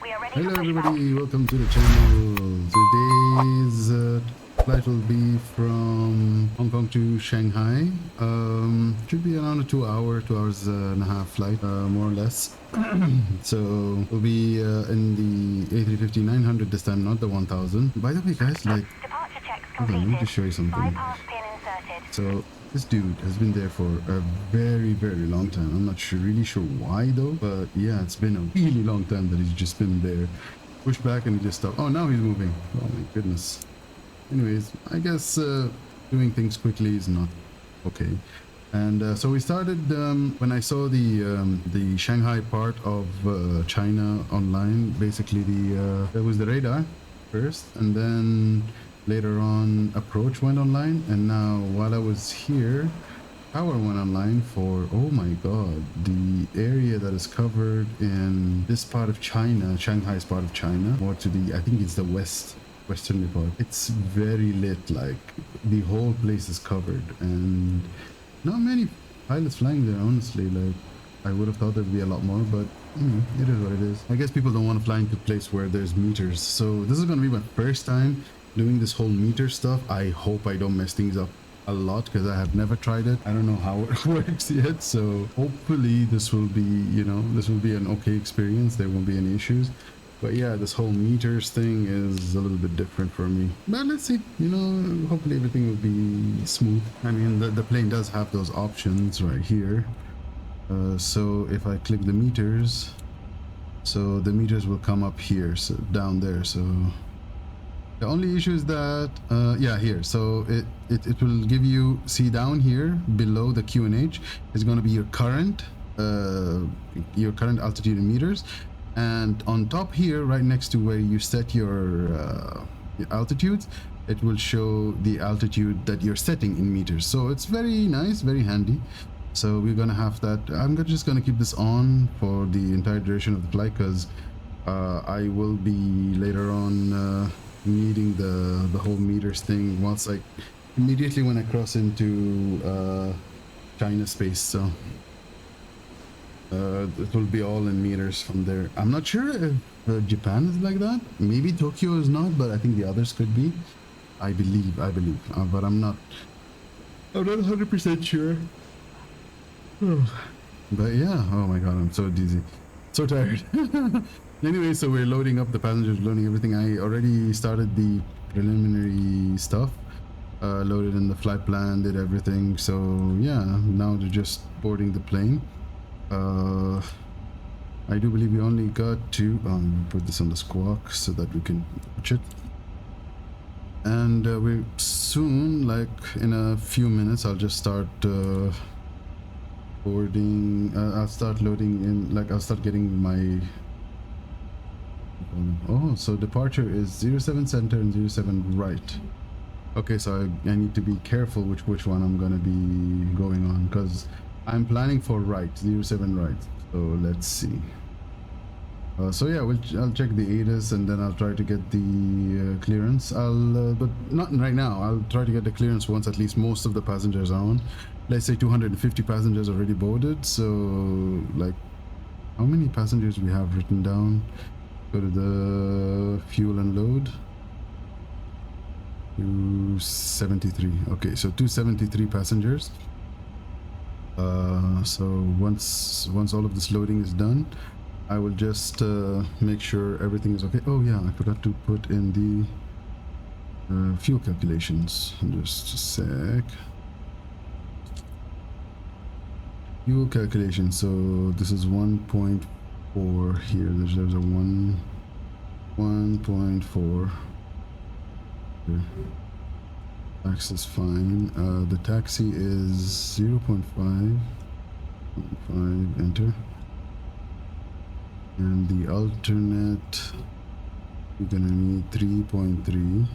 Hello everybody, welcome to the channel. Today's flight will be from Hong Kong to Shanghai. Should be around a 2 hours and a half flight, more or less. So we'll be in the A350-900 this time, not the 1000. By the way guys, like, hold on, let me just show you something. So this dude has been there for a very long time. I'm not really sure why though, but yeah, it's been a really long time that he's just been there. Push back and he just stopped. Oh, now he's moving. Oh my goodness. Anyways, I guess doing things quickly is not okay. And so we started when I saw the Shanghai part of China online. Basically, there was the radar first, and then later on approach went online, and now while I was here, power went online for, oh my god, the area that is covered in this part of China, Shanghai's part of China, or to the, I think it's the western part. It's very lit, like the whole place is covered, and not many pilots flying there, honestly. Like, I would have thought there'd be a lot more, but it is what it is. I guess people don't want to fly into a place where there's meters, so this is going to be my first time doing this whole meter stuff. I hope I don't mess things up a lot because I have never tried it. I don't know how it works yet, so hopefully this will be, you know, this will be an okay experience. There won't be any issues. But yeah, this whole meters thing is a little bit different for me. But let's see, you know, hopefully everything will be smooth. I mean, the plane does have those options right here. So if I click the meters, so the meters will come up here, so down there. So the only issue is that, yeah, here. So it will give you, see down here below the QNH is going to be your current altitude in meters, and on top here, right next to where you set your altitudes, it will show the altitude that you're setting in meters. So it's very nice, very handy. So we're gonna have that. I'm just gonna keep this on for the entire duration of the flight because I will be later on needing the whole meters thing once I immediately when I cross into China space. So it will be all in meters from there. I'm not sure if Japan is like that. Maybe Tokyo is not, but I think the others could be. I believe, but I'm not 100% sure. But yeah, oh my god, I'm so dizzy, so tired. Anyway, so we're loading up the passengers, loading everything. I already started the preliminary stuff, loaded in the flight plan, did everything. So yeah, now they're just boarding the plane. I do believe we only got to put this on the squawk so that we can watch it. And we're soon, like in a few minutes, I'll just start boarding. I'll start loading in, like I'll start getting my, oh, so departure is 07 center and 07 right. Okay, so I need to be careful which one I'm gonna be going on because I'm planning for right, 07 right. So let's see. So yeah, I'll check the ATIS and then I'll try to get the clearance. But not right now. I'll try to get the clearance once at least most of the passengers are on. Let's say 250 passengers already boarded. So like, how many passengers we have written down? Go to the fuel and load. 273. Okay, so 273 passengers. So once all of this loading is done, I will just make sure everything is okay. Oh yeah, I forgot to put in the fuel calculations. Just a sec. Fuel calculation. So this is 1.4 here. There's a 1.4. Tax is fine. The taxi is 0.5. 5, enter. And the alternate, we're gonna need 3.3.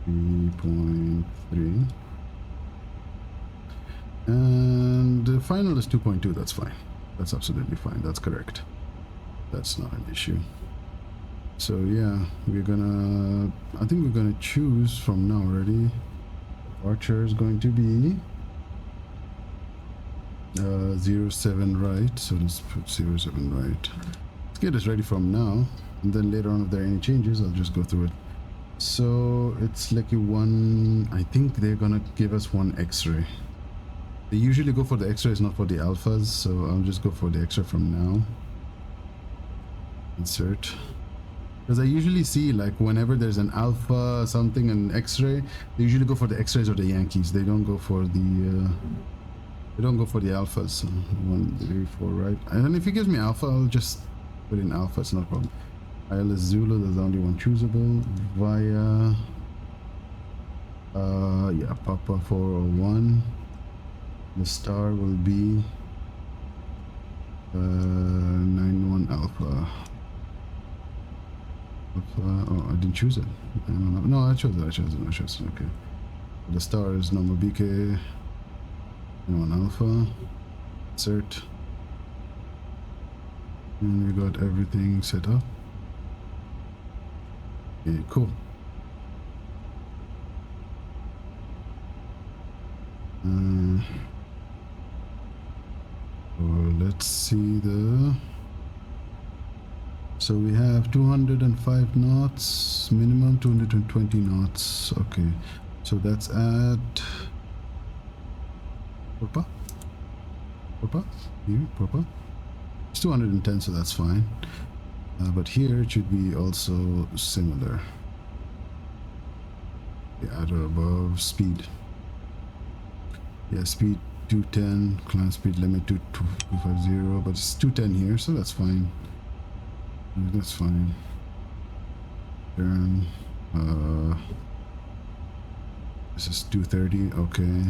3.3. And the final is 2.2. That's fine. That's absolutely fine. That's correct. That's not an issue. So yeah, we're gonna, I think we're gonna choose from now already. Departure is going to be 07 right. So let's put 07 right. get this ready from now, and then later on if there are any changes, I'll just go through it. So it's like I think they're gonna give us one X-ray. They usually go for the X-rays, not for the alphas, so I'll just go for the X-ray from now. Insert. Because I usually see, like, whenever there's an alpha something, an X-ray, they usually go for the X-rays or the Yankees. They don't go for the alphas. So 1, 3, 4, right? And then if he gives me alpha, I'll just put in alpha. It's no problem. ILS Zulu, there's only one choosable via yeah, Papa 401. The star will be 91 alpha. Oh, I didn't choose it. I don't know. No, I chose it. Okay. The star is normal BK 91 alpha. Insert. And we got everything set up. Okay, cool. Let's see so we have 205 knots minimum, 220 knots. Okay, so that's at Papa here. Papa, it's 210, so that's fine. But here it should be also similar. Yeah, at or above speed. Yeah, speed 210, climb speed limit 250, but it's 210 here, so that's fine. That's fine. Turn. This is 230. Okay,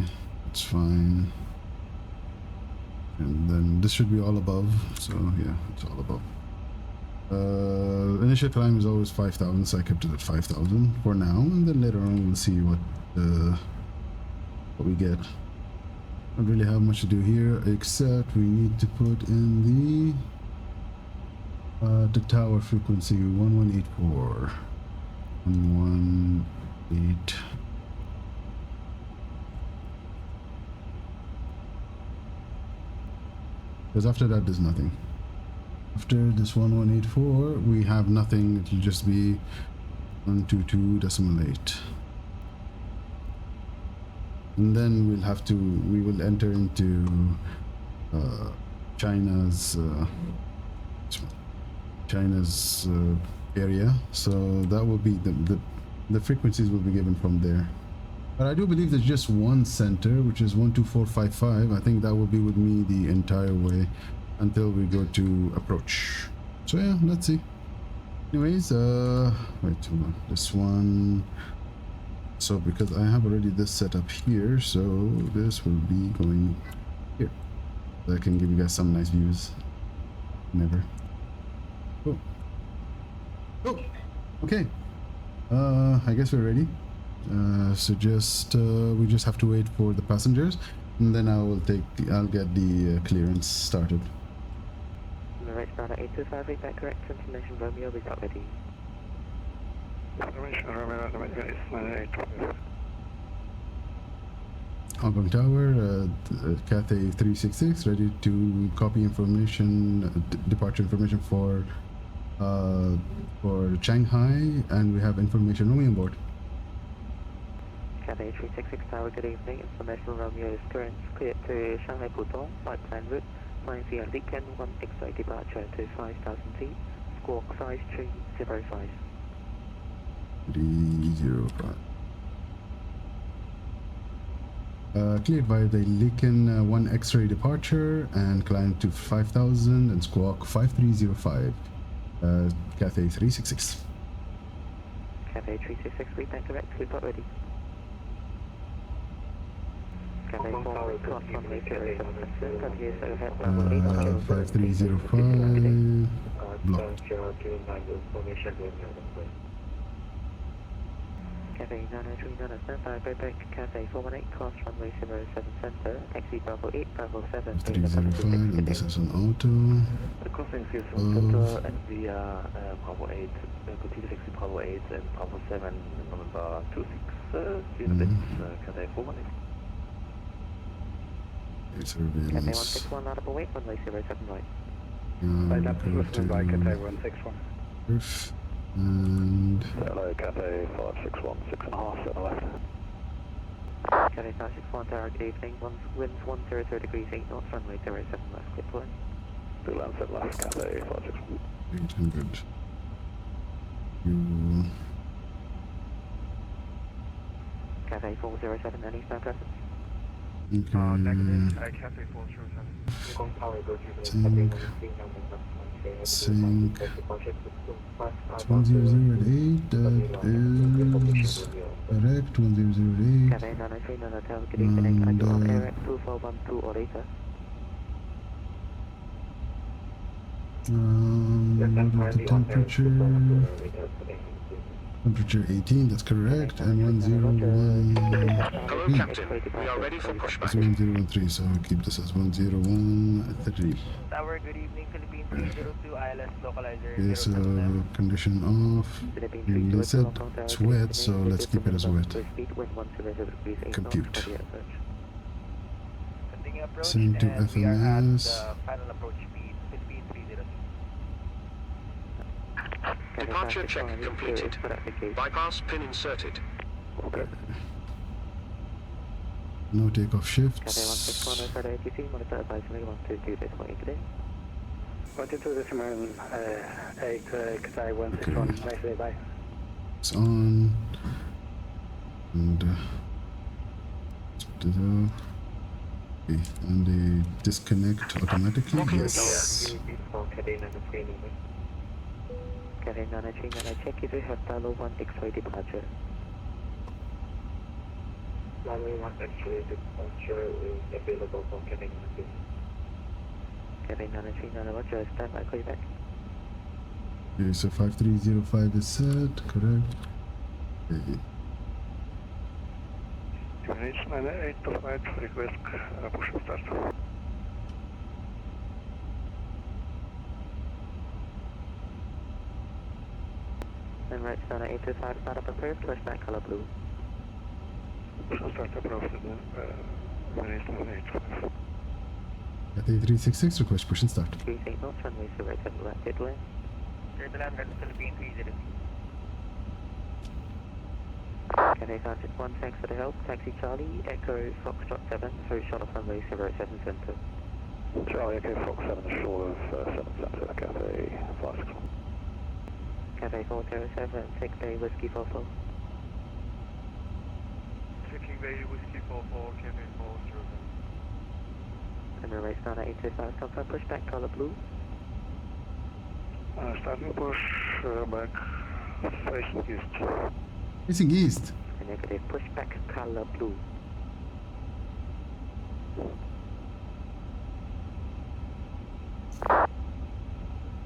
that's fine. And then this should be all above. So yeah, it's all above. Initial climb is always 5,000, so I kept it at 5,000 for now, and then later on we'll see what we get. Don't really have much to do here, except we need to put in the tower frequency 1184. 118. Because after that there's nothing. After this 1184 we have nothing. It will just be 122.8. And then we will enter into China's area, so that will be the frequencies will be given from there. But I do believe there's just one center, which is 12455. I think that will be with me the entire way until we go to approach. So yeah, let's see. Anyways, wait, hold on. This one. So because I have already this set up here, so this will be going here. So I can give you guys some nice views. Never. Oh. Oh. Okay. I guess we're ready. So we just have to wait for the passengers, and then I'll get the clearance started. Right, start at 825, is that correct? Information Romeo, is that ready? Information Romeo, is 825. Hong Kong Tower, Cathay 366, ready to copy information, departure information for Shanghai, and we have information Romeo on board. Cathay 366 Tower, good evening. Information Romeo is current cleared to Shanghai Pudong, flight plan route, flying via Lincoln 1 X-ray departure to 5,000 feet, squawk 5305. 305. Cleared via the Lincoln 1 X-ray departure and climb to 5,000 and squawk 5305. Cathay 366. Cathay 366, read that correct, report ready. Cathay 4 cross runway 07, continuous overhead level 5305. Blocked. Cathay 939, standby, payback, Cathay 418, cross runway 07 center, taxi Bravo 8, Bravo 7, 305, and this is an auto. The crossing 07 center and via Bravo 8, continue taxi Bravo 8 and Bravo 7, November 26, Cathay 418. It's Cathay surveillance. 161, audible wait, runway 07 right. We'll that's go listened by Cathay to 161. Earth and Hello, Cathay 561, 6.5, set left. Cathay 561, direct evening, winds 100 degrees 8 knots, runway 07 left, clear to land. Blue land, set left, Cathay 561. 800. You Cathay 407, any snow presence? okay. Cathay 407. Sync. Sync. 1008. That is correct. 1008. Cathay 903, Hotel, good evening, are you on AirX 2412 or later? What is the temperature? Temperature 18, that's correct, and 101. Hello, Captain. We are ready for It's pushback. 1013, so I'll keep this as 1013. Tower, good evening, Philippine 302, ILS localizer. Okay, so condition off. You said it's wet, so let's keep it as wet. Compute. Continuing approach, Send to and we are at FMS. the final approach speed, Philippine 302. Departure check completed. Bypass pin inserted. No takeoff Cathay shifts. 161, Fred ATC, monitor advisory 122, this way today. 122, this is 8, Cathay 161, nice day, bye. It's on. And okay, and they disconnect automatically. Locking Yes. Cathay 903, check if you have Dial 1 X-ray departure. Runway 1 X-ray departure is available for Cathay 903. Cathay 903, Roger, stand by, call you back. Okay, so 5305 is set, correct? Okay. Units 98 to flight, request push and start. And right, Star 825, start up approved, flashback color blue. Push and start approved, units 98. Cathay 366, request push and start. 38 knots, runway 07 left, clear to land. Clear to land, Philippine 302. Cathay 561, thanks for the help. Taxi Charlie, Echo Foxtrot 7, through short of runway 07 center. Charlie, okay, Fox 7, short of 7 center, Cathay 561. Cathay 407, Tech Bay Whiskey 44. Checking Bay Whiskey 44, Cathay 407. And race Star 825, confirm pushback color blue. Starting push back, facing east. Facing east. And negative pushback color blue.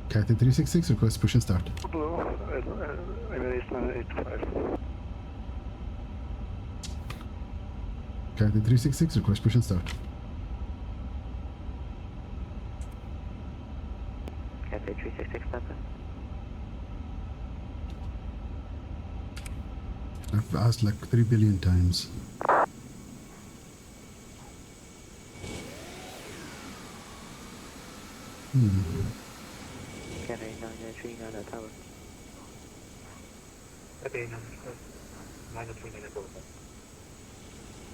Cathay 366, request push and start. Blue, Emirates 985. Cathay 366, request push and start. Cathay 366, Papa. I've asked like 3 billion times. Cathay 939 Tower. Cathay 939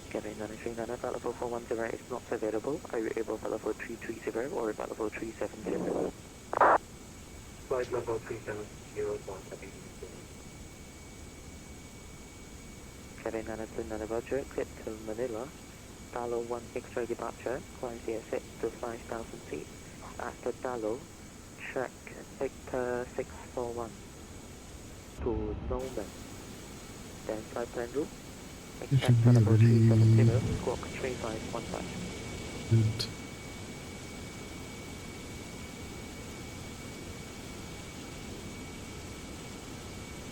Cathay 939, available for 10 is not available. Are you able to level 330 or level 370? Flight level 370 for Cathay 939. Cathay 939, Roger, clear to Manila. Dalo 1 X-ray departure, climb set to 5,000 feet. After Dalo, track Victor 641 to Noman. Then flight plan route. It should be level ready. 370, squawk 3515. Good.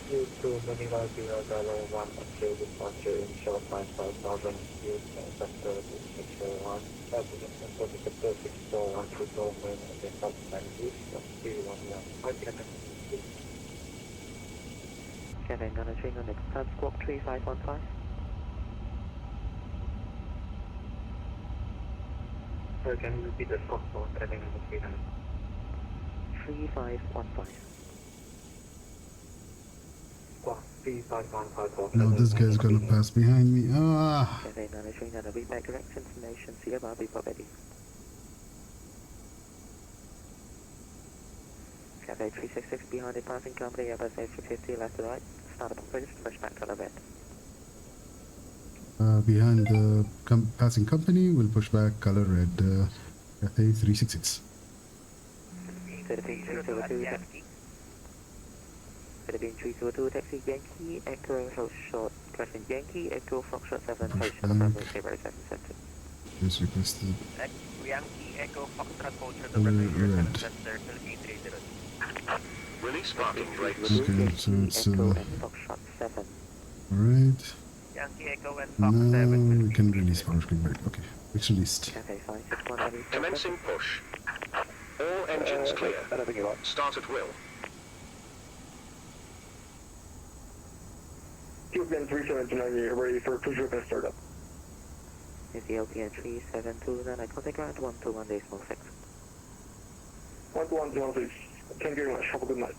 Due to Manila 0 X-ray departure in short line 5,000 feet, sector 641, sector 641 to Dover, and then subline east of 311. Cathay 939, next time squawk 3515. Sir, can you repeat the scope for Cathay 939? 3515. Squawk 3515. No, this guy's gonna pass behind me. Ah! Cathay 939, read back correct information, CMR, report ready. Cathay 366 behind the passing company, Airbus A350 left to right, start up approach, push back color red. Behind the passing company, we'll push back color red. Cathay 366. Philippine 302 taxi. Philippine 302 taxi, Yankee, Echo, hold short, question Yankee, Echo, Foxtrot 7, hold short, Bravo 07 center. Just requested. Yankee Echo Foxtrot hold short Color over 07 red. center, Philippine 302. Release parking brakes. Okay, so it's Echo and Foxtrot 7. alright. Yankee Echo and Now Fox 7. we can release power screen brake. Okay, it's released. Cathay 561, any Commencing push. All engines clear. Start at will. Ethiopian 379, you're ready for push up and startup. Ethiopian 3729, contact ground 121.6. 12106. Thank you very much. Have a good night.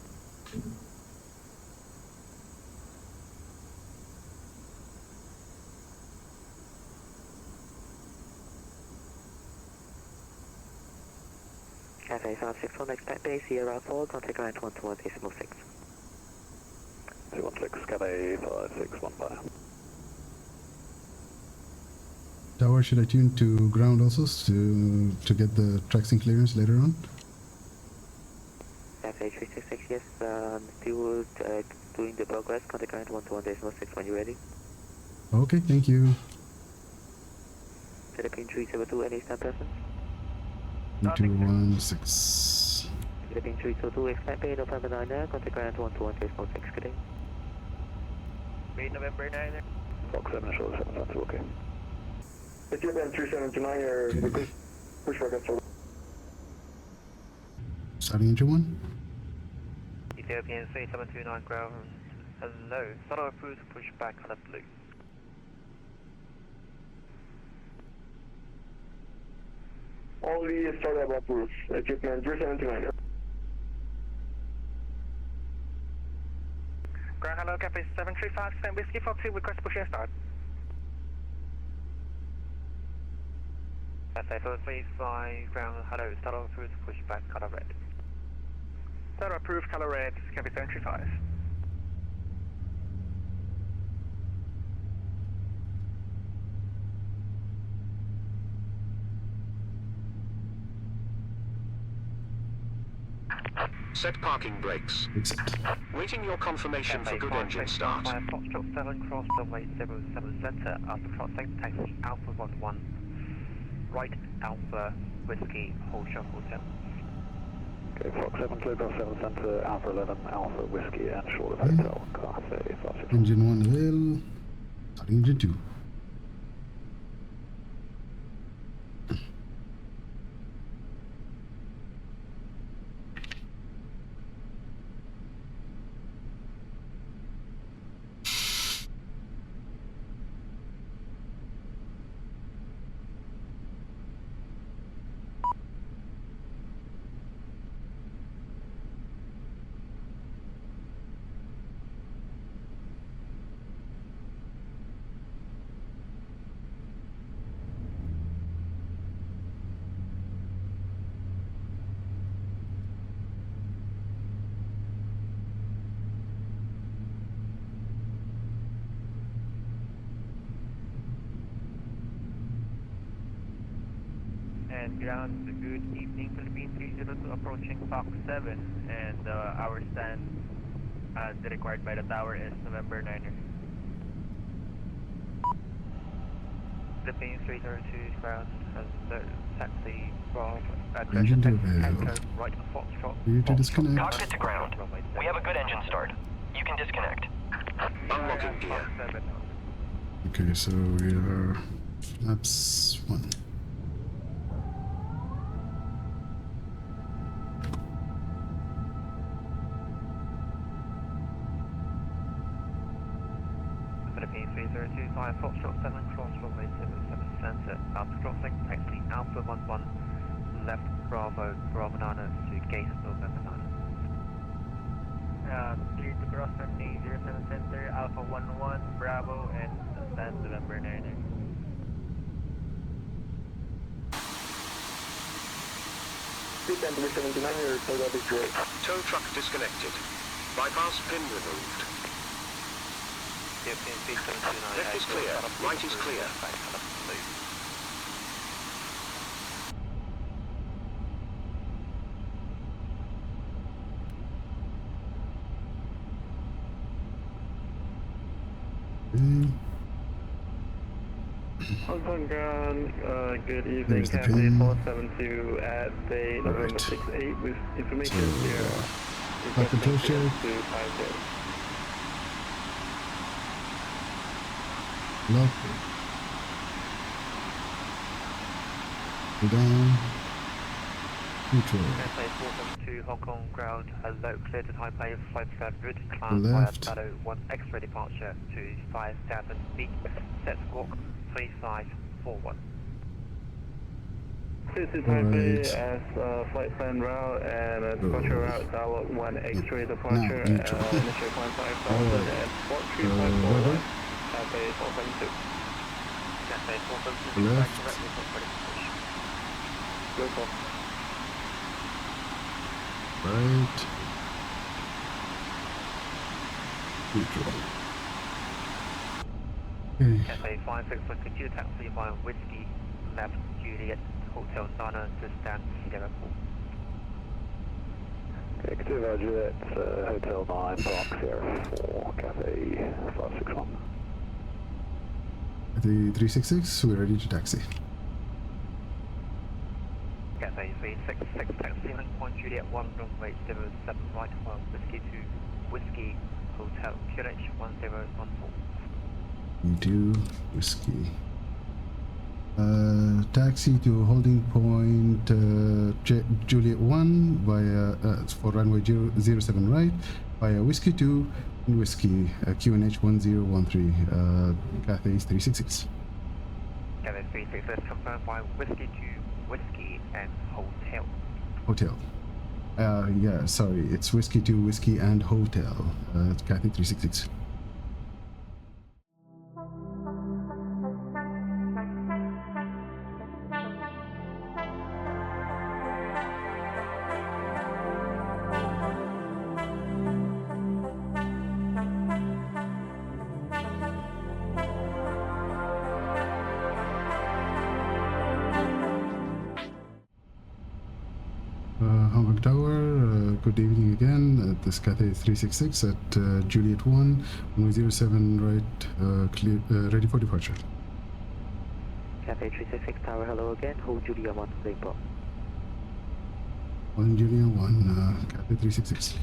Cathay 561, expect base, Sierra 4, contact ground 121.6. 216, Cathay 561, bye. Tower, should I tune to ground also to get the tracking clearance later on? Cathay 366, yes, still doing the progress, contact ground 121.6 when you're ready. Okay, thank you. Philippine 302, any stand person? 216. Philippine 302, expect bay, November 9, contact ground 121.6, good day. Bay November 9. Fox 7, show 7, that's okay. Ethiopian 379, you're push back and startup. Starting engine 1. Ethiopian 3729 ground. Hello. Throttle approved, push back color blue. All the startup approved. Ethiopian 379. Ground hello, Cathay 735, stand whiskey Foxy, request push and start. Cathay 435, ground hello, throttle approved, push back color red. Throttle approved, color red, Cathay 735. Set parking brakes. Accept. Waiting your confirmation for good engine start. Foxtrot 7, cross runway 07 center, after crossing, taxi Alpha 11, right Alpha, Whiskey, hold short hotel. Okay, Fox 7, clear cross 7 center, Alpha 11, Alpha Whiskey, and short of hotel, Cathay 561. Engine 1 avail. Starting engine 2. And ground, good evening, Philippine 302 approaching Fox 7, and our stand required by the tower is November 9er. Philippine 302 ground has taxi from Engine to avail. right Foxtrot. Clear to disconnect. Cockpit to ground. We have a good engine start. You can disconnect. Unlocking gear. Okay, so we are flaps 1. Philippine 302, 5 Foxtrot 7, cross runway 07 center, after crossing, taxi Alpha 11, left Bravo, Bravo Nana to gate November 9. Clear to cross runway 07 center, Alpha 11, Bravo, and stand November 99. Speed number 79, your takeoff is great. Tow truck disconnected. Bypass pin removed. Left is clear. Right is clear. Hong Kong ground, good evening, There's the Cathay pin. 472 at day November Right. 68 with information So, here. Papa Tosha. Lock. Down. Neutral. Cathay 472 Hong Kong ground, hello, clear to Taipei 500, climb via Left. Shadow 1 X-ray departure to 5,000 feet, set squawk 3541. Clear to Alright. Taipei as flight plan route and departure route, dialog 1 X-ray departure, neutral. initial climb 5,000 Alright. and spot Weather. 3541, Cathay 472. Cathay 472, Left. directly for credit station. Good call. Right. Neutral. Okay. Cathay 561, continue taxi via Whiskey, left Juliet, Hotel Nana to stand Sierra Pool. Okay, continue Juliet, Hotel 9, Park Sierra 4, Cathay 561. The 366, we're ready to taxi. Cathay 366, taxi on point Juliet 1, runway 07 right, while Whiskey 2, Whiskey, Hotel QH 1014. E2 Whiskey. Taxi to holding point Juliet 1 via for runway 07 right via Whiskey 2 and Whiskey QNH 1013 Cathay 366. Cathay 366, confirmed by Whiskey 2, Whiskey and Hotel. Hotel. Yeah, sorry, it's Whiskey 2 Whiskey and Hotel. It's Cathay 366. Hong Kong Tower, good evening again. This is Cathay 366 at Juliet 1, runway 07 right, clear, ready for departure. Cathay 366 Tower, hello again. Hold Julia 1, Singapore. On Juliet 1, Cathay 366.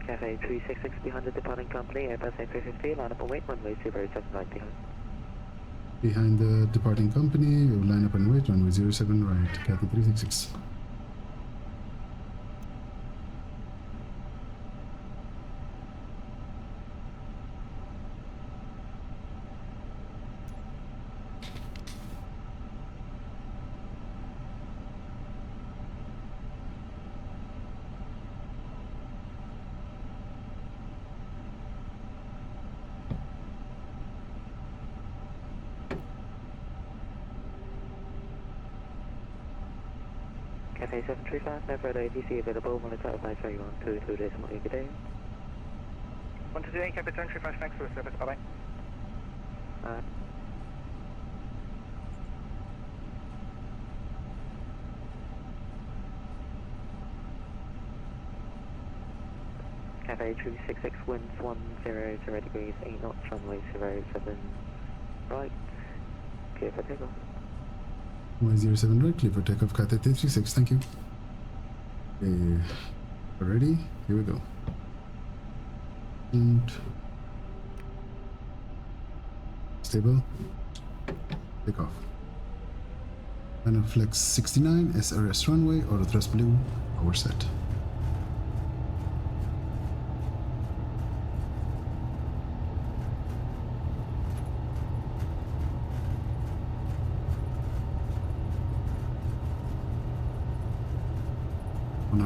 Cathay 366 behind the departing company, Airbus A350, line up and wait, runway 07 right behind. Behind the departing company, we'll line up and wait, runway 07 right, Cathay 366. Cathay 735, no further ATC available, monitor advisory 122 decimal, good day. 128, Cathay 735, thanks for the service, bye-bye. Cathay 366, winds 100 degrees, 8 knots, runway 07 right, clear for takeoff. 107 right, clear for takeoff, Cathay 336, thank you. Okay, ready? Here we go. And stable, take off. Final flex 69, SRS runway, auto thrust blue, power set.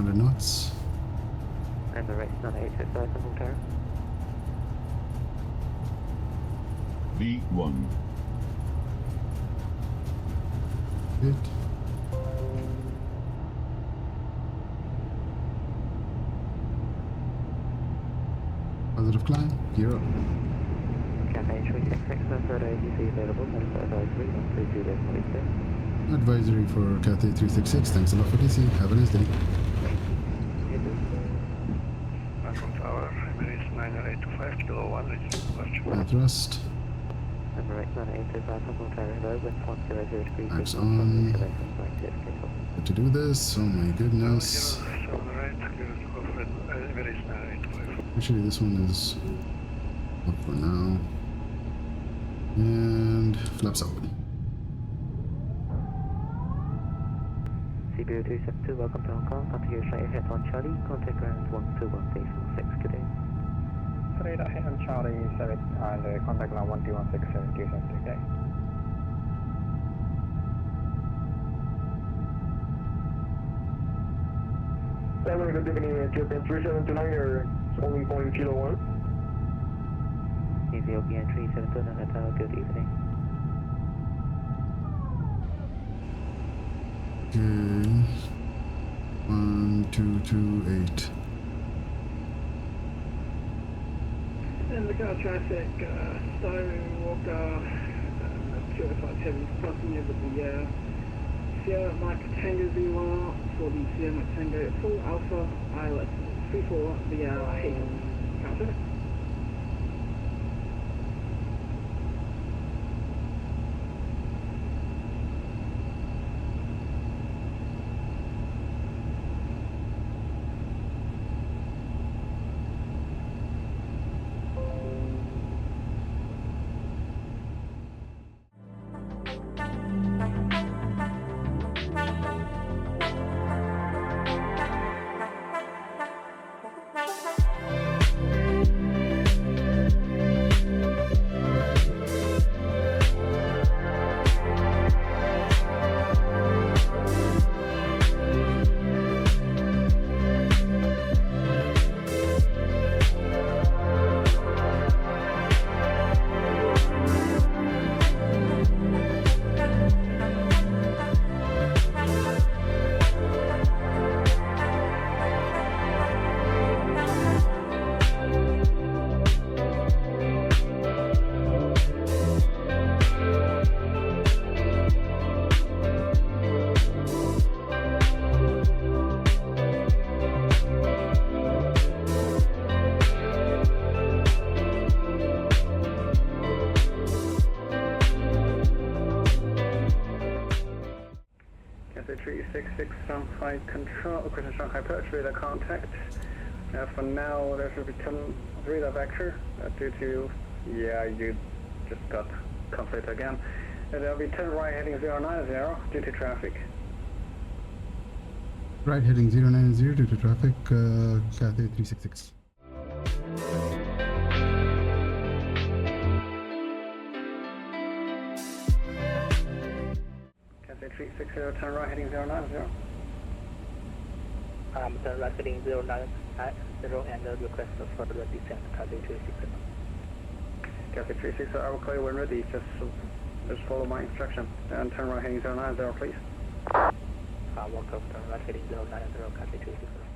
Knots. And the rate's 9865 and Volterra. V1. Good. Positive climb, gear up. Cathay 366, no further ATC available, no further advisory, 132.46. Advisory for Cathay 366, thanks a lot for DC, have a nice day. Tower, Emirates 9825, kilo 1, And thrust. Emirates 9825 from Volterra, hello, wind 100 degrees. Max on. Good to do this, oh my goodness. Actually, this one is up for now. And flaps up. CBO 272, welcome to Hong Kong. Continue straight ahead on Charlie. Contact ground 121.46. Good day. Straight ahead on Charlie 7 and contact ground 121.67. Good day. Good evening, Japan 379, you're only point kilo 1. Ethiopian 372 Natal, good evening. Okay. 1228. And the car traffic, Styling Walker, 257 crossing over the Sierra Mike Tango V1 for the Sierra Mike Tango full Alpha Islet 34, the Hayden. Car traffic. Cathay 366 Shanghai Control, Christian Shanghai Perch, radar contact. For now, there's a return radar vector due to, you just got conflict again. There'll be turn right heading 090 due to traffic. Right heading 090 due to traffic, Cathay 366. Cathay 360, turn right heading 090. Turn right heading 090 and request for the descent, Cathay 360. Cathay 360, I will clear when ready, just follow my instruction. And turn right heading 090, please. Welcome, turn right heading 090, Cathay 360.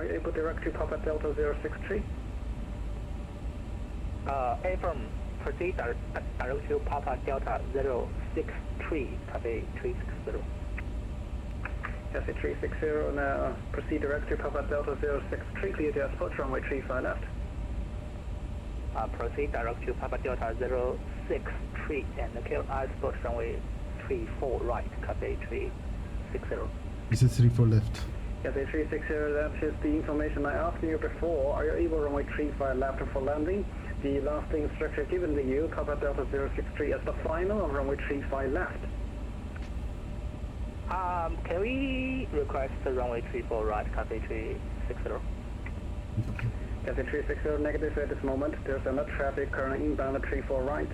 Are you able to direct to Papa Delta 063? Affirm. Proceed direct to Papa Delta 063, Cathay 360. Cathay 360, now proceed direct to Papa Delta 063, clear to approach runway 35 left. Proceed direct to Papa Delta 063 and clear approach runway 34 right, Cathay 360. This is 34 left. Cathay 360, that is the information I asked you before. Are you able runway 35 left for landing? The last instruction given to you, Papa Delta 063 as the final of runway 35 left. Can we request the runway 34 right, Cathay 360? Cathay 360 negative at this moment. There's enough traffic currently inbound at 34 right.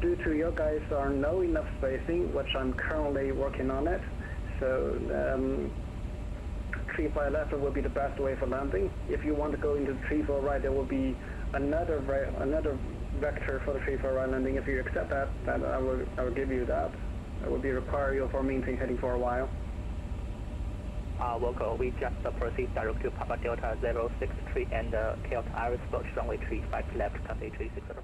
Due to your guys are no enough spacing, which I'm currently working on it, so 35 left will be the best way for landing. If you want to go into 34 right, there will be another vector for the 34 right landing. If you accept that, then I will give you that. It will be require you for maintain heading for a while. Local, we just proceed direct to Papa Delta 063 and clear Iris approach runway 35 left, Cathay 360.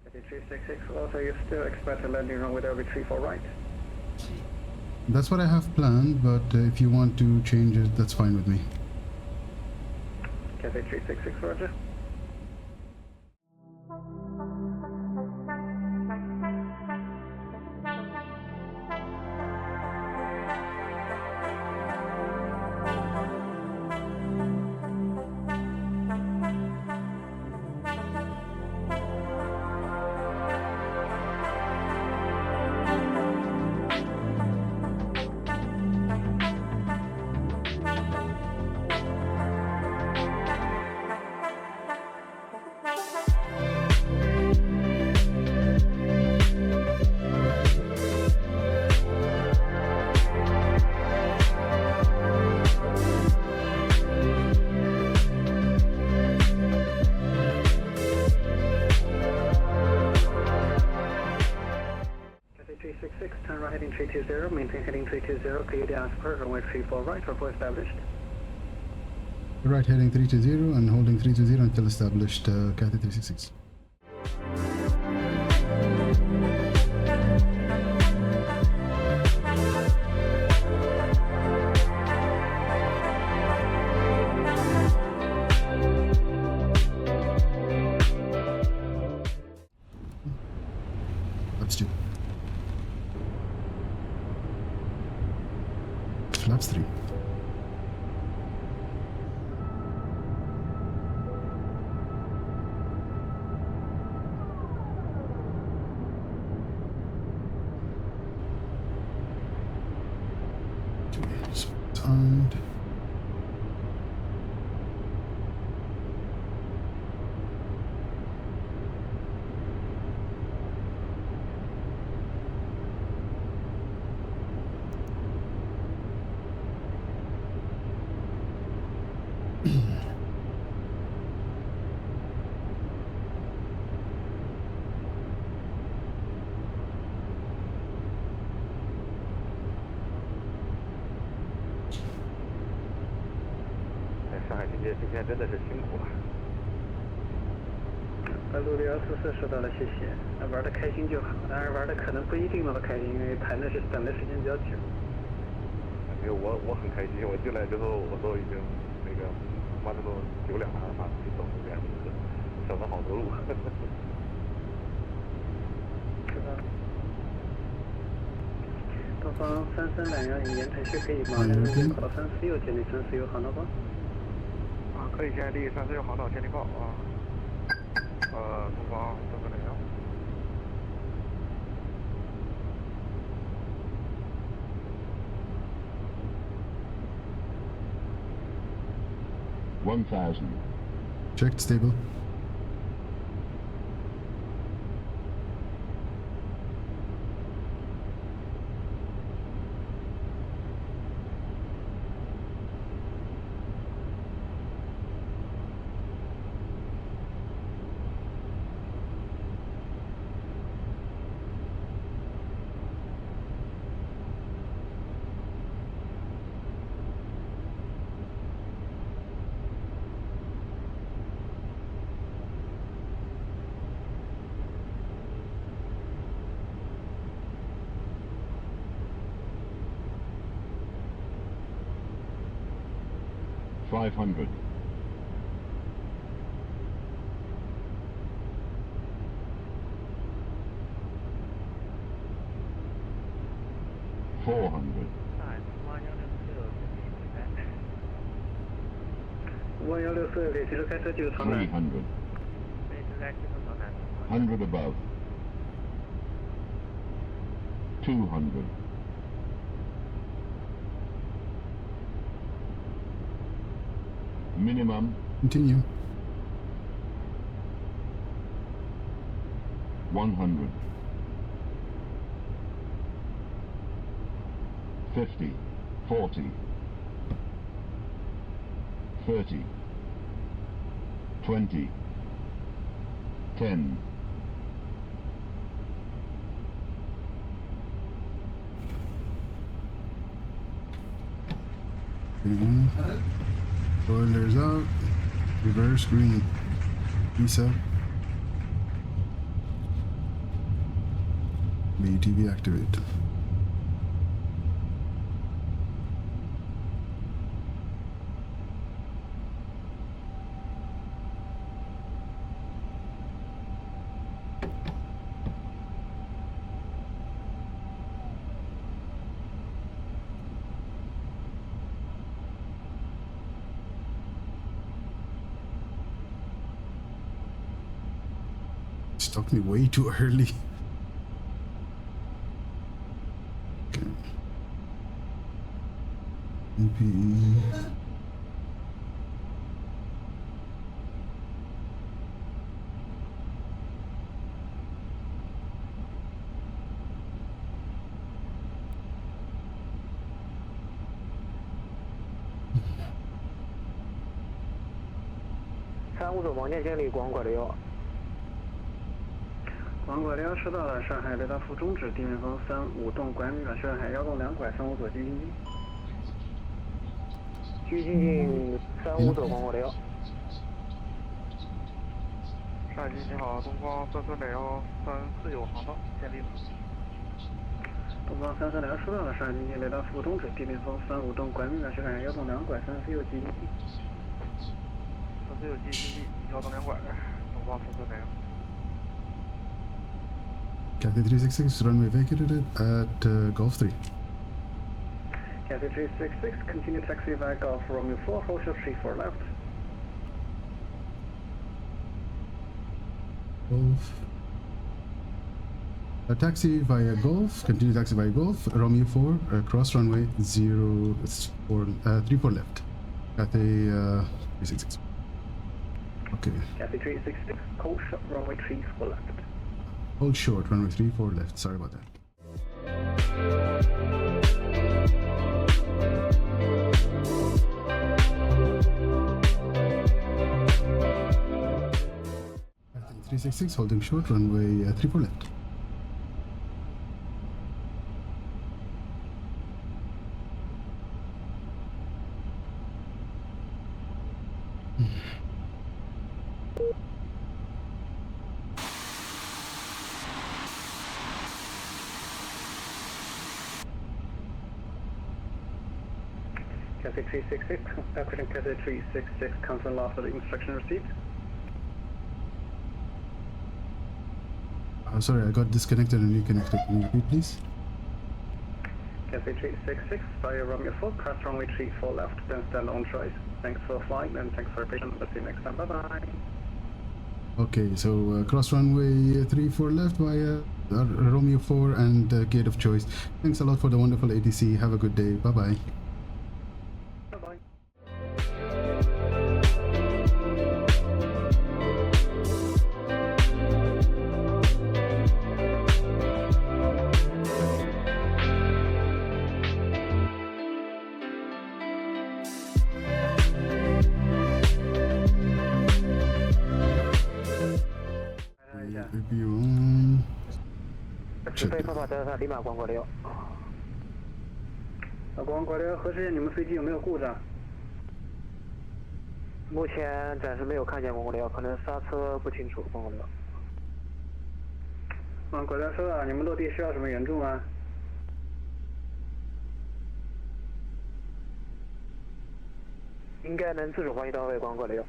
Cathay 366, also you still expect a landing runway there with 34 right. That's what I have planned, but if you want to change it, that's fine with me. Cathay 366, roger. Turn right heading 320, maintain heading 320, clear the aspect, runway 34 right, report established. Right heading 320 and holding 320 until established, Cathay 366. Flaps 2. Flaps 3. And 上海今天真的是辛苦了。路614收到了，谢谢。玩的开心就好，当然玩的可能不一定那么开心，因为等的时间比较久。因为我很开心，我进来之后我都已经那个妈的都9辆阿尔法去走了这样的车，省了好多路。是的。东方3321引言程序可以吗？考到346建立346航道吧。可以建立346航道建立报啊。东方3321。1000. checked, stable. 500. $400. 5164列机开车记录长南。 300. 100 above. 200. Minimum. Continue. 100. 50. 40. 30. 20. 10. Spoilers out. Reverse green. Visa. BTV activate. Stopped me way too early. Okay. MP.350左王建经理广管6。广管6收到了，上海雷达副中指地面风35栋，管理码上海1栋2拐35左继续进。继续进近35左广管6。上海机你好，东方330 340有航道，建立了。东方330收到了，上海经济雷达副中指地面风35栋，管理码上海1栋2拐34右继续进。34右继续进，1栋2拐，东方330。Cathay 366 runway vacated at Golf 3. Cathay 366, continue taxi via Golf Romeo 4, hold short 34 left. Golf. Taxi via Golf, continue taxi via Golf, Romeo 4, cross runway 34 left. Cathay 366. Okay. Cathay 366, hold short runway 34 left. Hold short, runway 34 left. Sorry about that. Cathay 366, holding short, runway 34 left. Cathay 366, question Cathay 366, confirm last of the instruction received. Sorry, I got disconnected and reconnected. Can you repeat, please? Cathay 366, via Romeo 4, cross runway 34 left, then stand on choice. Thanks for flying and thanks for your patience. We'll see you next time. Bye-bye. Okay, so cross runway 34 left via Romeo 4 and gate of choice. Thanks a lot for the wonderful ATC. Have a good day. Bye-bye. Bye-bye. Review on. 直飞方法德尔塔，立马广管6。广管6，核实一下你们飞机有没有故障？目前暂时没有看见广管6，可能刹车不清楚。广管6。广管6收到，你们落地需要什么援助吗？应该能自主滑行到位，广国6。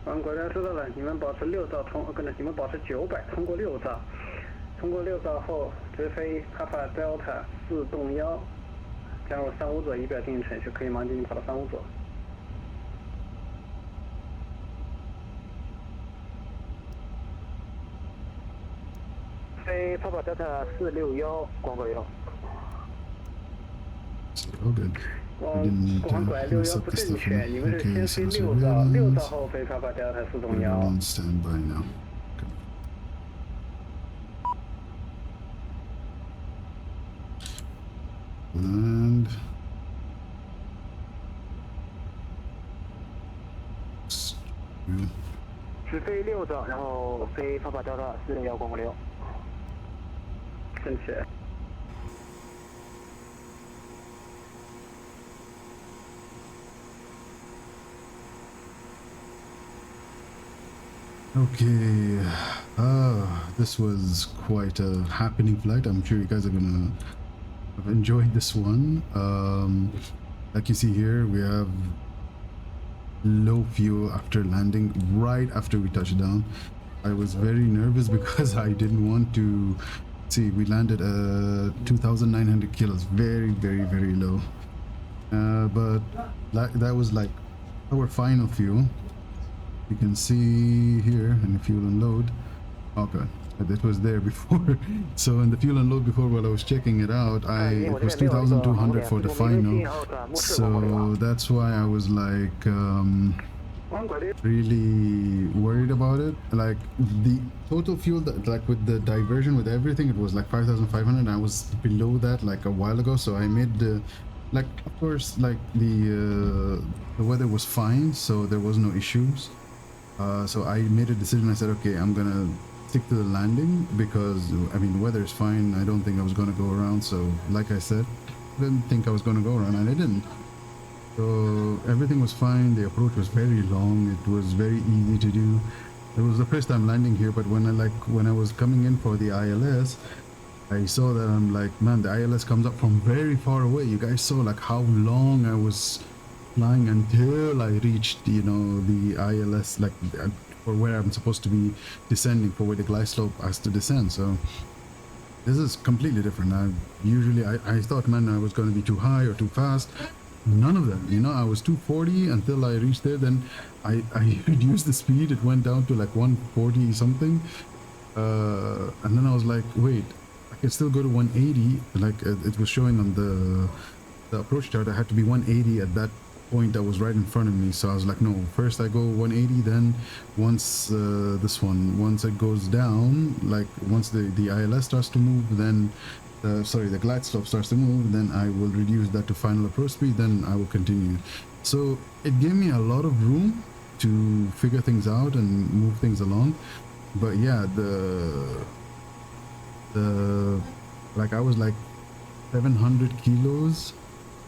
广国6知道了，你们保持6兆你们保持900，通过6兆，通过6兆后直飞 Papa Delta 4动1，加入35左仪表进行程序，可以忙进行跑到35左。飞 Papa Delta 461，广国6。 Oh, good. I didn't mess up the stuff. Okay, so surveillance. We're on standby now. Okay. And直飞6兆，然后飞 Papa Delta 461，广国6。正确。 Okay, this was quite a happening flight. I'm sure you guys are gonna have enjoyed this one. Like you see here, we have low fuel after landing, right after we touched down. I was very nervous because I didn't want to see. We landed at 2,900 kilos, very low. But that was like our final fuel. You can see here in the fuel and load. Okay, it was there before. So in the fuel and load before, while I was checking it out, it was 2,200 for the final. So that's why I was like really worried about it. Like the total fuel, like with the diversion, with everything, it was like 5,500. I was below that like a while ago. So I made the like, of course, like the weather was fine, so there was no issues. So I made a decision. I said, okay, I'm gonna stick to the landing because I mean, weather is fine. I don't think I was gonna go around. So like I said, I didn't think I was gonna go around, and I didn't. So everything was fine. The approach was very long. It was very easy to do. It was the first time landing here, but when I was coming in for the ILS, I saw that I'm like, man, the ILS comes up from very far away. You guys saw like how long I was flying until I reached, you know, the ILS, like for where I'm supposed to be descending, for where the glide slope has to descend. So this is completely different. I thought, man, I was going to be too high or too fast. None of that, you know. I was 240 until I reached there. Then I reduced the speed. It went down to like 140 something, and then I was like, wait, I can still go to 180. Like it was showing on the approach chart. I had to be 180 at that point that was right in front of me. So I was like, no, first I go 180, then once once it goes down, like once the ILS starts to move, then the glide slope starts to move, then I will reduce that to final approach speed, then I will continue. So it gave me a lot of room to figure things out and move things along. But yeah, like I was like 700 kilos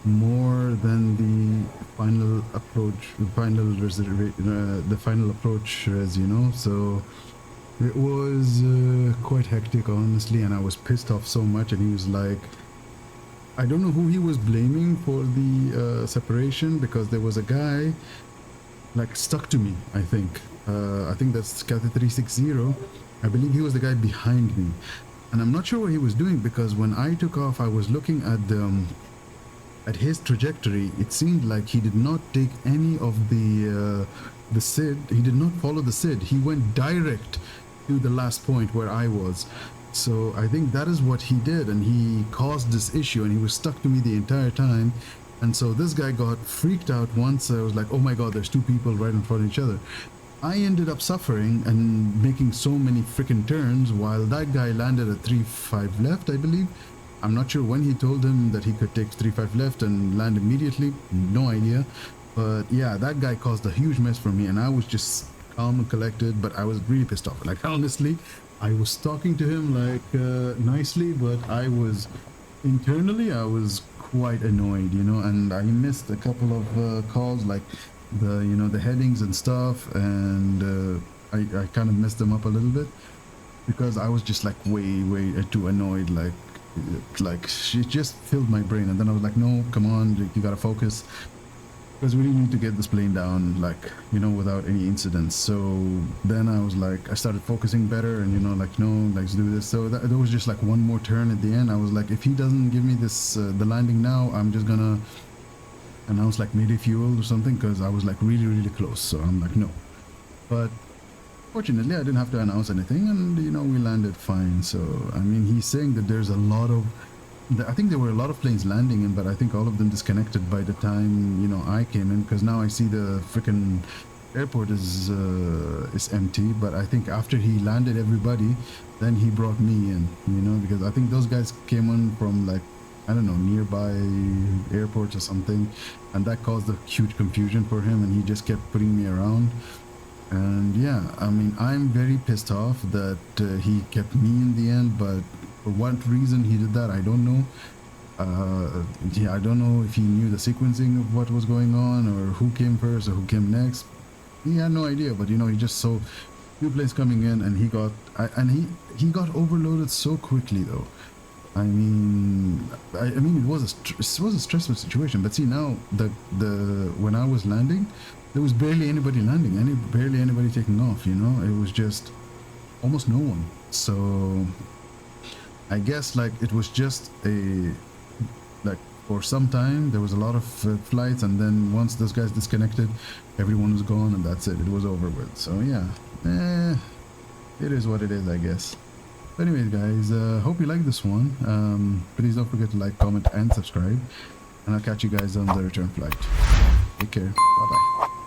more than the final approach, the final approach res, you know. So it was quite hectic, honestly, and I was pissed off so much. And he was like, I don't know who he was blaming for the separation, because there was a guy like stuck to me. I think that's Cathay 360. I believe he was the guy behind me, and I'm not sure what he was doing, because when I took off, I was looking at his trajectory. It seemed like he did not take any of the SID. He did not follow the SID. He went direct to the last point where I was. So I think that is what he did, and he caused this issue, and he was stuck to me the entire time. And so this guy got freaked out once. I was like, oh my god, there's two people right in front of each other. I ended up suffering and making so many freaking turns, while that guy landed at 3-5 left, I believe. I'm not sure when he told him that he could take 3-5 left and land immediately. No idea. But yeah, that guy caused a huge mess for me, and I was just calm and collected, but I was really pissed off. Like, honestly, I was talking to him like nicely, but I was internally, I was quite annoyed, you know. And I missed a couple of calls, like the headings and stuff, and I kind of messed them up a little bit because I was just like way too annoyed. Like, like she just filled my brain, and then I was like, no, come on, you gotta focus, because we really need to get this plane down, like, you know, without any incidents. So then I was like, I started focusing better, and you know, like, no, let's do this. So there was just like one more turn at the end. I was like, if he doesn't give me this the landing now, I'm just gonna announce like mayday fuel or something, because I was like really close. So I'm like, no. But fortunately I didn't have to announce anything, and you know, we landed fine. So I mean, he's saying that there's a lot of I think there were a lot of planes landing in, but I think all of them disconnected by the time, you know, I came in, because now I see the freaking airport is empty. But I think after he landed everybody, then he brought me in, you know, because I think those guys came in from like, I don't know, nearby airports or something, and that caused a huge confusion for him, and he just kept putting me around. And yeah, I mean, I'm very pissed off that he kept me in the end, but for what reason he did that, I don't know. Yeah, I don't know if he knew the sequencing of what was going on, or who came first or who came next. He had no idea, but you know, he just saw few planes coming in, and he got overloaded so quickly though. I mean, it was a stressful situation. But see, now when I was landing, there was barely anybody landing, barely anybody taking off. You know, it was just almost no one. So I guess like it was just for some time there was a lot of flights, and then once those guys disconnected, everyone was gone, and that's it. It was over with. So yeah, it is what it is, I guess. But anyways, guys, hope you like this one. Please don't forget to like, comment, and subscribe, and I'll catch you guys on the return flight. Take care. Bye bye.